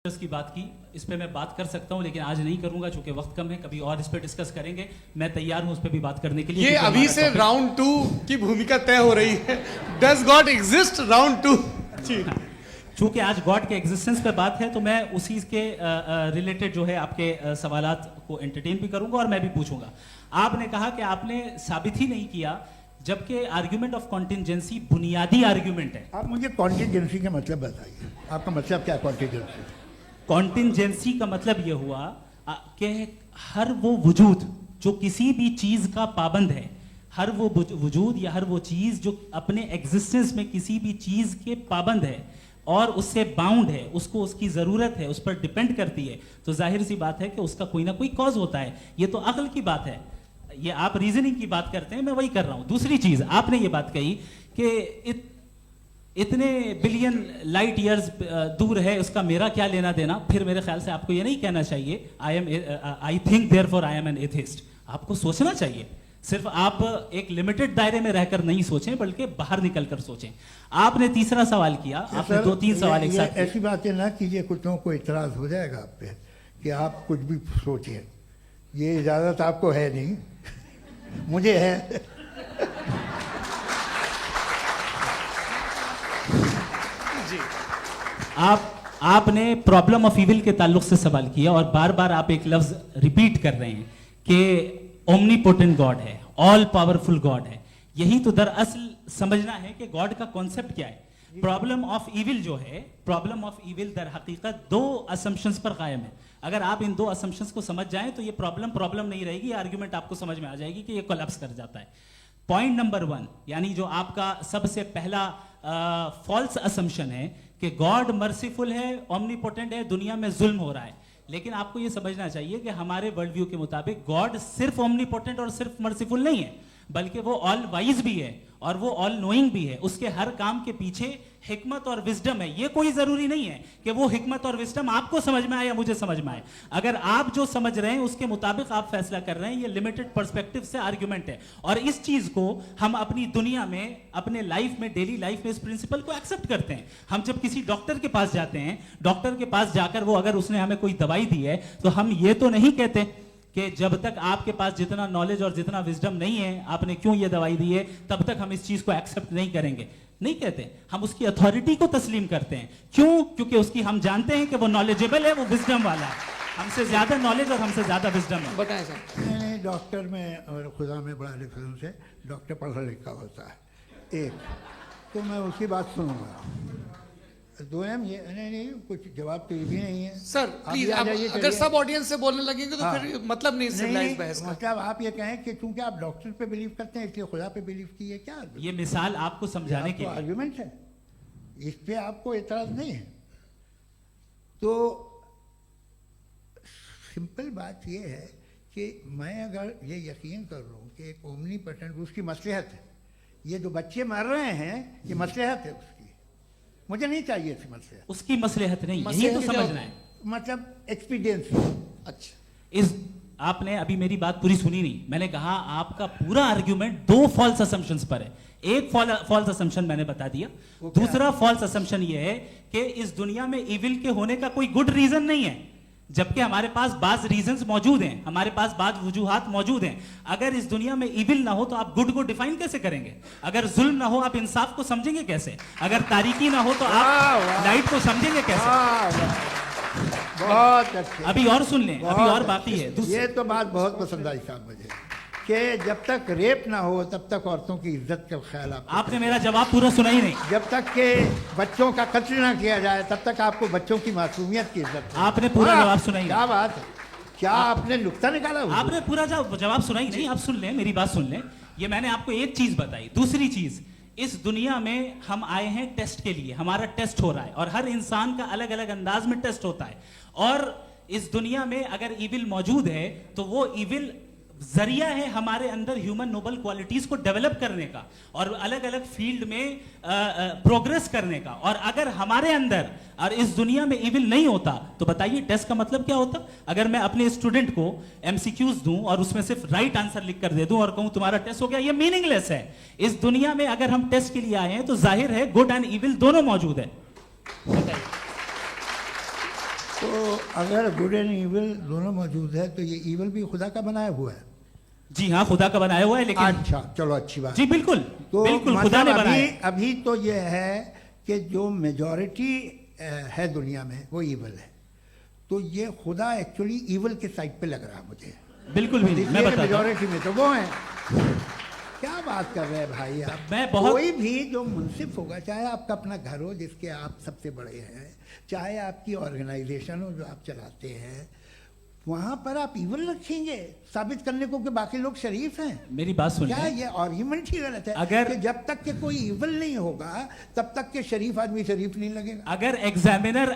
की बात की, इस पे मैं बात कर सकता हूं लेकिन आज नहीं करूंगा क्योंकि वक्त कम है। कभी और इस पे डिस्कस करेंगे। मैं तैयार हूं उस पे भी बात करने के लिए। ये अभी से राउंड 2 की भूमिका तय हो रही है। Does God exist round 2। चूंकि आज गॉड के एग्जिस्टेंस पे बात है तो मैं उसी के रिलेटेड जो है आपके सवालात को एंटरटेन भी करूंगा और मैं भी पूछूंगा। आपने कहा कि आपने साबित ही नहीं किया, जबकि आर्ग्यूमेंट ऑफ कॉन्टिंजेंसी बुनियादी आर्ग्यूमेंट है। आप मुझे कॉन्टिंजेंसी का मतलब बताइए, आपका मतलब क्या कॉन्टिंजेंसी? कॉन्टिंजेंसी का मतलब यह हुआ कि हर वो वजूद जो किसी भी चीज का पाबंद है, हर वो वजूद या हर वो चीज जो अपने एग्जिस्टेंस में किसी भी चीज के पाबंद है और उससे बाउंड है, उसको उसकी जरूरत है, उस पर डिपेंड करती है, तो जाहिर सी बात है कि उसका कोई ना कोई कॉज होता है। ये तो अक्ल की बात है। ये आप रीजनिंग की बात करते हैं, मैं वही कर रहा हूं। दूसरी चीज, आपने ये बात कही कि इतने बिलियन लाइट ईयर्स दूर है, उसका मेरा क्या लेना देना। फिर मेरे ख्याल से आपको ये नहीं कहना चाहिए I think therefore I am an atheist. आपको सोचना चाहिए। सिर्फ आप एक लिमिटेड दायरे में रहकर नहीं सोचें, बल्कि बाहर निकलकर सोचें। आपने तीसरा सवाल किया, आपने 2-3 सवाल एक साथ। ऐसी बातें ना कीजिए, कुछ लोगों को इतराज हो जाएगा आप पे कि आप कुछ भी सोचिए। ये इजाजत आपको है नहीं, मुझे है। आपने प्रॉब्लम ऑफ इविल के ताल्लुक से सवाल किया और बार बार आप एक लफ्ज रिपीट कर रहे हैं कि ओमनीपोटेंट गॉड है, ऑल पावरफुल गॉड है। यही तो दरअसल समझना है कि गॉड का कॉन्सेप्ट क्या है। प्रॉब्लम ऑफ इविल जो है, प्रॉब्लम ऑफ इविल दर हकीकत 2 असम्पशंस पर कायम है। अगर आप इन 2 असम्पशंस को समझ जाएं तो ये प्रॉब्लम नहीं रहेगी, आर्ग्यूमेंट आपको समझ में आ जाएगी कि ये कोलैप्स कर जाता है। पॉइंट नंबर 1, यानी जो आपका सबसे पहला फॉल्स असम्पशन है कि गॉड मर्सीफुल है, ओमनीपोटेंट है, दुनिया में जुल्म हो रहा है। लेकिन आपको यह समझना चाहिए कि हमारे वर्ल्ड व्यू के मुताबिक गॉड सिर्फ ओमनीपोटेंट और सिर्फ मर्सीफुल नहीं है, बल्कि वो ऑल वाइज भी है और वो ऑल नोइंग भी है। उसके हर काम के पीछे हिकमत और विजडम है। ये कोई जरूरी नहीं है कि वो हिकमत और विजडम आपको समझ में आए या मुझे समझ में आए। अगर आप जो समझ रहे हैं उसके मुताबिक आप फैसला कर रहे हैं, ये लिमिटेड पर्सपेक्टिव से आर्ग्यूमेंट है। और इस चीज को हम अपनी दुनिया में, अपने लाइफ में, डेली लाइफ में इस प्रिंसिपल को एक्सेप्ट करते हैं। हम जब किसी डॉक्टर के पास जाते हैं, डॉक्टर के पास जाकर वो अगर उसने हमें कोई दवाई दी है तो हम ये तो नहीं कहते कि जब तक आपके पास जितना नॉलेज और जितना विजडम नहीं है, आपने क्यों ये दवाई दी है, तब तक हम इस चीज को एक्सेप्ट नहीं करेंगे। नहीं कहते, हम उसकी अथॉरिटी को तस्लीम करते हैं। क्यों? क्योंकि उसकी हम जानते हैं कि वो नॉलेजेबल है, वो विजडम वाला है, हमसे ज्यादा नॉलेज और हमसे ज्यादा विजडम है। बताएं सर। नहीं, डॉक्टर में और खुदा में बड़ा डिफरेंस है। डॉक्टर पढ़ा लिखा होता है, एक तो मैं उसकी बात सुनूंगा। 2 ये नहीं, कुछ जवाब तो ये भी नहीं है। सर प्लीज, आप अगर सब ऑडियंस से बोलने लगेंगे तो फिर मतलब नहीं सिविलाइज्ड बहस का। मतलब आप ये कहें कि चूंकि आप डॉक्टर पे बिलीव करते हैं इसलिए खुदा पे बिलीव किए, क्या ये मिसाल आपको समझाने के लिए आर्गुमेंट है, इस पे आपको एतराज नहीं है। तो सिंपल बात ये है कि मैं अगर ये यकीन कर लूँ कि एक ओमनीपोटेंट, उसकी मसलहत है, ये जो बच्चे मर रहे हैं ये मसलहत है उसकी, मुझे नहीं चाहिए थी मसलहत। उसकी मसलहत नहीं, यही तो समझना है। मतलब एक्सपीरियंस। अच्छा, इस आपने अभी मेरी बात पूरी सुनी नहीं। मैंने कहा आपका पूरा आर्ग्यूमेंट 2 फॉल्स असम्पशंस पर है। एक फॉल्स असम्पशन मैंने बता दिया, दूसरा फॉल्स असम्पशन ये है कि इस दुनिया में इविल के होने का कोई गुड रीजन नहीं है, जबकि हमारे पास बाज रीजंस मौजूद हैं, हमारे पास बाज वजूहात मौजूद हैं। अगर इस दुनिया में इविल ना हो तो आप गुड को डिफाइन कैसे करेंगे? अगर जुल्म ना हो आप इंसाफ को समझेंगे कैसे? अगर तारीकी ना हो तो आप लाइट को समझेंगे कैसे? बहुत अच्छे। अभी और सुन लें, अभी और बाकी है। ये तो बात बहुत पसंद आई साहब मुझे कि जब तक रेप ना हो तब तक औरतों की इज्जत का ख्याल आपने मेरा जवाब पूरा सुना ही नहीं। जब तक के बच्चों का कत्ल ना किया जाए तब तक आपको बच्चों की मासूमियत की इज्जत। आपने पूरा जवाब सुना ही नहीं। क्या बात है, क्या आपने नुक्ता निकाला? आपने पूरा जवाब सुना ही नहीं। आप सुन लें, मेरी बात सुन लें। ये मैंने आपको एक चीज बताई। दूसरी चीज, इस दुनिया में हम आए हैं टेस्ट के लिए, हमारा टेस्ट हो रहा है और हर इंसान का अलग अलग अंदाज में टेस्ट होता है। और इस दुनिया में अगर इविल मौजूद है तो वो इविल जरिया है हमारे अंदर ह्यूमन नोबल क्वालिटीज को डेवलप करने का और अलग अलग फील्ड में प्रोग्रेस करने का। और अगर हमारे अंदर और इस दुनिया में इविल नहीं होता तो बताइए टेस्ट का मतलब क्या होता? अगर मैं अपने स्टूडेंट को एमसीक्यूज दूं और उसमें सिर्फ राइट आंसर लिख कर दे दूं और कहूं तुम्हारा टेस्ट हो गया, ये मीनिंगलेस है। इस दुनिया में अगर हम टेस्ट के लिए आए हैं तो जाहिर है गुड एंड इविल दोनों मौजूद है। बताइए। तो अगर गुड एंड ईविल दोनों मौजूद है तो ये ईविल भी खुदा का बनाया हुआ है। जी हाँ, खुदा का बनाया हुआ है, लेकिन अच्छा, चलो अच्छी बात। जी बिल्कुल, तो बिल्कुल खुदा ने मतलब बनाया है। अभी तो ये है कि जो मेजॉरिटी है दुनिया में वो ईविल है, तो ये खुदा एक्चुअली ईविल के साइड पे लग रहा है मुझे। बिल्कुल भी नहीं, मैं बताता हूं। मेजॉरिटी में तो वो है। क्या बात कर रहे हैं भाई आप। मैं बहुत कोई भी जो मुंसिफ होगा, चाहे आपका अपना घर हो जिसके आप सबसे बड़े हैं, चाहे आपकी ऑर्गेनाइजेशन हो जो आप चलाते हैं, वहां पर आप ईविल रखेंगे साबित करने को कि बाकी लोग शरीफ हैं। मेरी बात सुन क्या लें। ये आर्ग्यूमेंट ही गलत है? अगर- कि जब तक के कोई ईविल नहीं होगा तब तक के शरीफ आदमी शरीफ नहीं लगेगा। अगर एग्जामिनर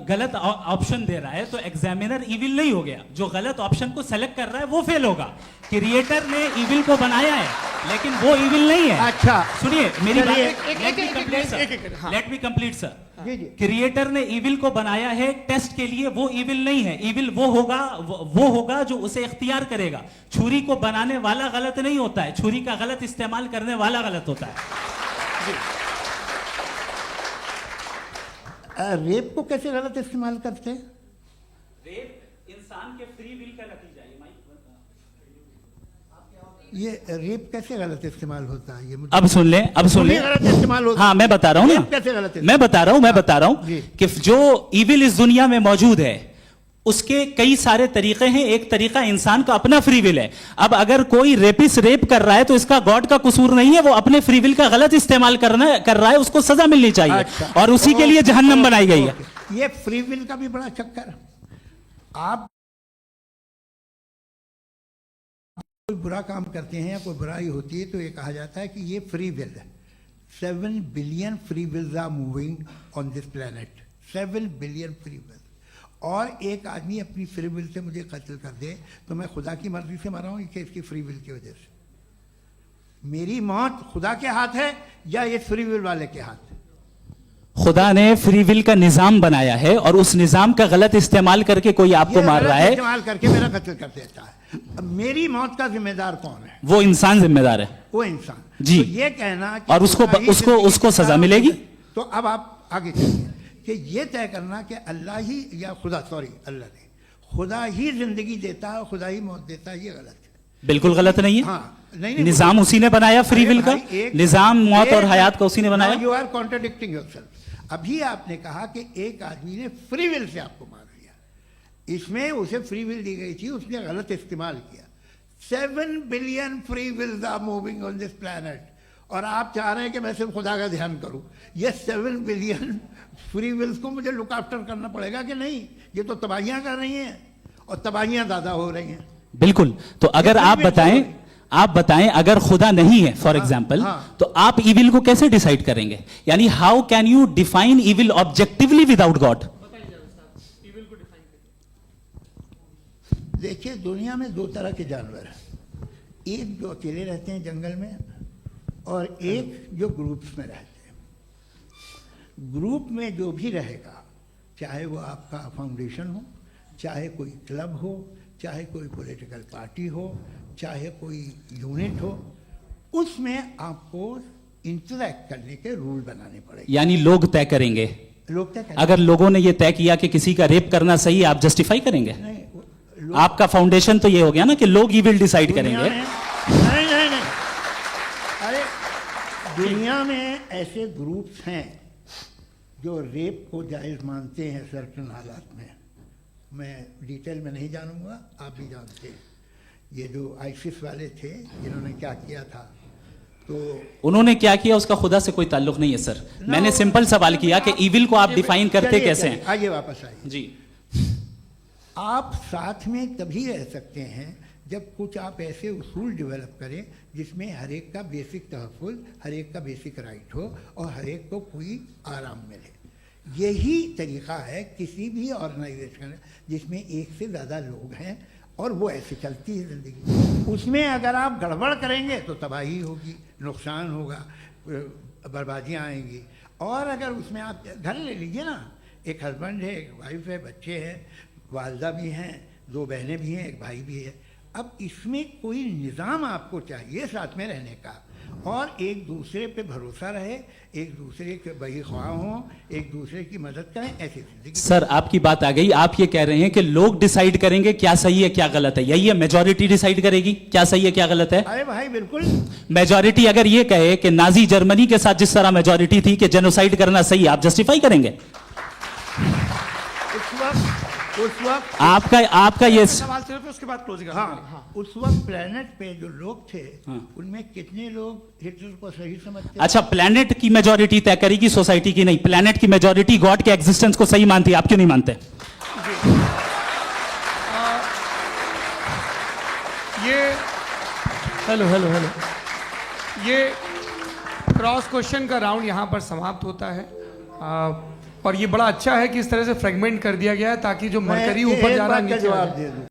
गलत ऑप्शन दे रहा है तो एग्जामिनर इविल नहीं हो गया, जो गलत ऑप्शन को सेलेक्ट कर रहा है वो फेल होगा। क्रिएटर ने इविल को बनाया है लेकिन वो इविल नहीं है। अच्छा, सुनिए मेरी बात, चलिए, लेट मी कंप्लीट सर। जी जी। क्रिएटर ने इविल को बनाया है टेस्ट के लिए, वो इविल नहीं है। इविल वो होगा जो उसे इख्तियार करेगा। छुरी को बनाने वाला गलत नहीं होता है, छुरी का गलत इस्तेमाल करने वाला गलत होता है। रेप को कैसे गलत इस्तेमाल करते हैं? रेप इंसान के फ्री विल का नतीजा है। ये रेप कैसे गलत इस्तेमाल होता है? ये मुझे अब सुन लें, अब सुन लें। गलत इस्तेमाल होता हाँ, मैं बता रहा हूँ ना, रेप कैसे गलत मैं बता रहा हूँ जी। कि जो इविल इस दुनिया में मौजूद है उसके कई सारे तरीके हैं। एक तरीका इंसान का अपना फ्री विल है। अब अगर कोई रेपिस्ट रेप कर रहा है तो इसका गॉड का कसूर नहीं है, वो अपने फ्री विल का गलत इस्तेमाल कर रहा है, उसको सजा मिलनी चाहिए। अच्छा। और उसी के लिए जहन्नम बनाई गई है। ये फ्री विल का भी बड़ा चक्कर। आप कोई बुरा काम करते हैं या कोई बुराई होती है तो ये कहा जाता है कि ये फ्री विल है। 7 billion free wills are moving on this planet. 7 billion free will. और एक आदमी अपनी फ्री विल से मुझे कत्ल कर दे तो मैं खुदा की मर्जी से मरा हूं कि इसकी फ्री विल की वजह से? मेरी मौत खुदा के हाथ है या ये फ्री विल वाले के हाथ? खुदा ने फ्री विल का निजाम बनाया है और उस निजाम का गलत इस्तेमाल करके कोई आपको मार रहा है, इस्तेमाल करके मेरा कत्ल कर देता है। अब मेरी मौत का जिम्मेदार कौन है? वो इंसान जिम्मेदार है। वो इंसान। जी। तो ये कहना कि और उसको सजा मिलेगी। तो अब आप आगे चलिए कि ये तय करना कि अल्लाह ही या खुदा, सॉरी अल्लाह ने, खुदा ही जिंदगी देता है, खुदा ही मौत देता है, ये गलत है। बिल्कुल गलत नहीं है। हाँ, नहीं, निजाम उसी ने बनाया फ्री विल का। निजाम मौत और हयात का उसी ने बनाया। You are contradicting yourself. अभी आपने कहा कि एक आदमी ने फ्री विल से आपको मार दिया, इसमें उसे फ्री विल दी गई थी, उसने गलत इस्तेमाल किया। 7 billion free wills are moving on this planet और आप चाह रहे हैं कि मैं सिर्फ खुदा का ध्यान करूं। ये 7 बिलियन फ्री विल्स को मुझे लुक आफ्टर करना पड़ेगा कि नहीं? ये तो तबाहियां कर रही हैं और तबाहियां ज़्यादा हो रही हैं। बिल्कुल। तो अगर आप बताएं अगर खुदा नहीं है फॉर एग्जाम्पल, हाँ। तो आप इविल को कैसे डिसाइड करेंगे? यानी how can you define evil objectively without God? देखिए, दुनिया में 2 तरह के जानवर हैं। एक जो अकेले रहते हैं जंगल में और एक जो ग्रुप्स में रहते हैं। ग्रुप में जो भी रहेगा, चाहे वो आपका फाउंडेशन हो, चाहे कोई क्लब हो, चाहे कोई पॉलिटिकल पार्टी हो, चाहे कोई यूनिट हो, उसमें आपको इंटरैक्ट करने के रूल बनाने पड़ेंगे। यानी लोग तय करेंगे। लोग तय करेंगे। अगर लोगों ने यह तय किया कि किसी का रेप करना सही है, आप जस्टिफाई करेंगे? नहीं, आपका फाउंडेशन तो ये हो गया ना कि लोग ही विल डिसाइड करेंगे। नहीं, अरे दुनिया में ऐसे ग्रुप्स हैं जो रेप को जायज़ मानते हैं सर्टेन हालात में। मैं डिटेल में नहीं जानूंगा, आप भी जानते हैं। ये जो आईसिस वाले थे जिन्होंने क्या किया था, तो उन्होंने क्या किया उसका खुदा से कोई ताल्लुक नहीं है सर। मैंने सिंपल सवाल किया कि इविल को आप डिफाइन करते कैसे हैं? आइए वापस आइए जी। आप साथ में तभी रह सकते हैं जब कुछ आप ऐसे उसूल डेवलप करें जिसमें हर एक का बेसिक तहफ़्फ़ुज़, हर एक का बेसिक राइट हो और हर एक को कोई आराम मिले। यही तरीक़ा है किसी भी ऑर्गेनाइजेशन जिसमें एक से ज़्यादा लोग हैं और वो ऐसे चलती है ज़िंदगी। उसमें अगर आप गड़बड़ करेंगे तो तबाही होगी, नुकसान होगा, बर्बादियाँ आएंगी। और अगर उसमें आप घर ले लीजिए ना, एक हस्बैंड है, एक वाइफ है, बच्चे हैं, वालदा भी हैं, 2 बहनें भी हैं, एक भाई भी है। अब इसमें कोई निज़ाम आपको चाहिए साथ में रहने का। और एक दूसरे पे भरोसा रहे, एक दूसरे के बहीख्वाह हों, एक दूसरे की मदद करें, ऐसी जिंदगी। सर आपकी बात आ गई, आप ये कह रहे हैं कि लोग डिसाइड करेंगे क्या सही है क्या गलत है, यही है मेजॉरिटी डिसाइड करेगी क्या सही है क्या गलत है? अरे भाई बिल्कुल। मेजॉरिटी अगर ये कहे कि नाजी जर्मनी के साथ जिस तरह मेजॉरिटी थी कि जेनोसाइड करना सही है, आप जस्टिफाई करेंगे? उस वक्त आपका ये सवाल सिर्फ उसके बाद क्लोजिंग। हाँ, उस वक्त प्लेनेट पे जो लोग थे, हाँ। उनमें कितने लोग हिटलर को सही समझते? अच्छा, प्लेनेट की मेजॉरिटी तय करेगी सोसाइटी की नहीं, प्लेनेट की मेजॉरिटी गॉड के एग्जिस्टेंस को सही मानती है, आप क्यों नहीं मानते? ये हेलो हेलो हेलो, ये क्रॉस क्वेश्चन का राउंड यहाँ पर समाप्त होता है। और ये बड़ा अच्छा है कि इस तरह से फ्रेगमेंट कर दिया गया है ताकि जो मरकरी ऊपर जा रहा है नीचे आ जाए। जवाब दे दूं।